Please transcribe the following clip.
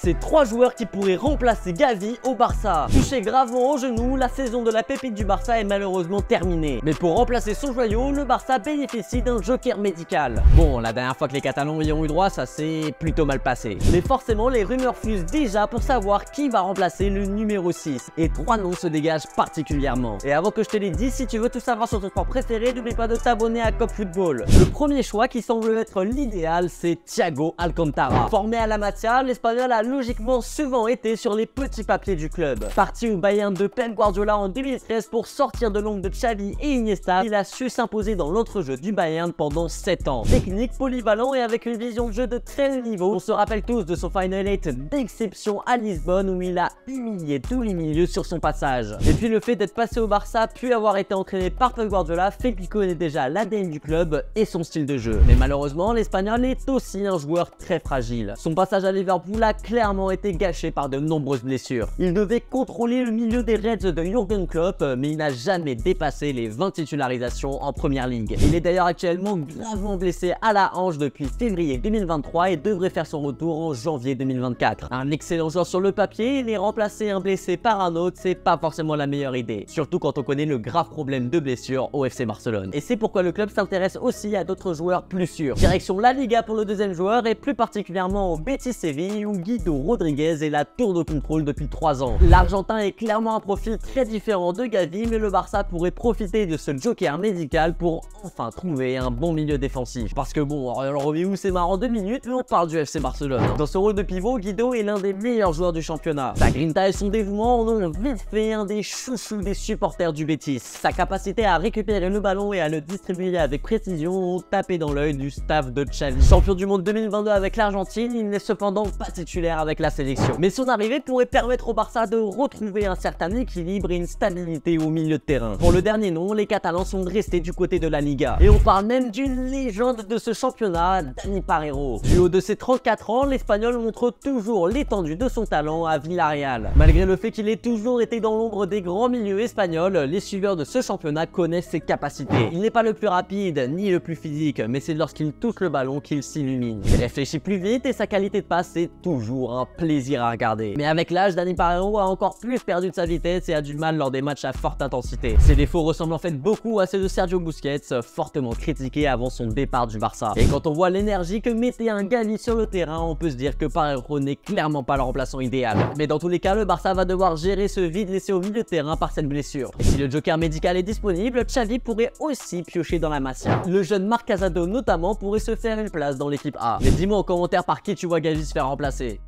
C'est 3 joueurs qui pourraient remplacer Gavi au Barça. Touché gravement au genou, la saison de la pépite du Barça est malheureusement terminée. Mais pour remplacer son joyau, le Barça bénéficie d'un joker médical. Bon, la dernière fois que les Catalans y ont eu droit, ça s'est plutôt mal passé. Mais forcément, les rumeurs fusent déjà pour savoir qui va remplacer le numéro 6. Et 3 noms se dégagent particulièrement. Et avant que je te les dise, si tu veux tout savoir sur ton sport préféré, n'oublie pas de t'abonner à Cop Football. Le premier choix qui semble être l'idéal, c'est Thiago Alcantara. Formé à la Masia, l'Espagnol a logiquement souvent été sur les petits papiers du club. Parti au Bayern de Pep Guardiola en 2013 pour sortir de l'ombre de Xavi et Iniesta, il a su s'imposer dans l'entrejeu du Bayern pendant 7 ans. Technique, polyvalent et avec une vision de jeu de très haut niveau, on se rappelle tous de son Final 8 d'exception à Lisbonne où il a humilié tous les milieux sur son passage. Et puis le fait d'être passé au Barça puis avoir été entraîné par Pep Guardiola fait qu'il connaît déjà l'ADN du club et son style de jeu. Mais malheureusement, l'Espagnol est aussi un joueur très fragile. Son passage à Liverpool a clairement été gâché par de nombreuses blessures. Il devait contrôler le milieu des Reds de Jürgen Klopp, mais il n'a jamais dépassé les 20 titularisations en première ligue. Il est d'ailleurs actuellement gravement blessé à la hanche depuis février 2023 et devrait faire son retour en janvier 2024. Un excellent joueur sur le papier, mais remplacer un blessé par un autre, c'est pas forcément la meilleure idée. Surtout quand on connaît le grave problème de blessure au FC Barcelone. Et c'est pourquoi le club s'intéresse aussi à d'autres joueurs plus sûrs. Direction la Liga pour le deuxième joueur et plus particulièrement au Betis Séville où Guido Rodriguez est la tour de contrôle depuis 3 ans. L'Argentin est clairement un profil très différent de Gavi, mais le Barça pourrait profiter de ce joker médical pour enfin trouver un bon milieu défensif. Parce que bon, alors où c'est marrant 2 minutes, mais on parle du FC Barcelone. Dans ce rôle de pivot, Guido est l'un des meilleurs joueurs du championnat. Sa grinta et son dévouement en ont vite fait un des chouchous des supporters du Betis. Sa capacité à récupérer le ballon et à le distribuer avec précision ont tapé dans l'œil du staff de Xavi. Champion du monde 2022 avec l'Argentine, il n'est cependant pas titulaire avec la sélection. Mais son arrivée pourrait permettre au Barça de retrouver un certain équilibre et une stabilité au milieu de terrain. Pour le dernier nom, les Catalans sont restés du côté de la Liga. Et on parle même d'une légende de ce championnat, Dani Parejo. Du haut de ses 34 ans, l'Espagnol montre toujours l'étendue de son talent à Villarreal. Malgré le fait qu'il ait toujours été dans l'ombre des grands milieux espagnols, les suiveurs de ce championnat connaissent ses capacités. Il n'est pas le plus rapide ni le plus physique, mais c'est lorsqu'il touche le ballon qu'il s'illumine. Il réfléchit plus vite et sa qualité de passe est toujours un plaisir à regarder. Mais avec l'âge, Dani Parejo a encore plus perdu de sa vitesse et a du mal lors des matchs à forte intensité. Ses défauts ressemblent en fait beaucoup à ceux de Sergio Busquets, fortement critiqué avant son départ du Barça. Et quand on voit l'énergie que mettait un Gavi sur le terrain, on peut se dire que Parejo n'est clairement pas le remplaçant idéal. Mais dans tous les cas, le Barça va devoir gérer ce vide laissé au milieu de terrain par cette blessure. Et si le joker médical est disponible, Xavi pourrait aussi piocher dans la Masia. Le jeune Marc Casado notamment pourrait se faire une place dans l'équipe A. Mais dis-moi en commentaire par qui tu vois Gavi se faire remplacer.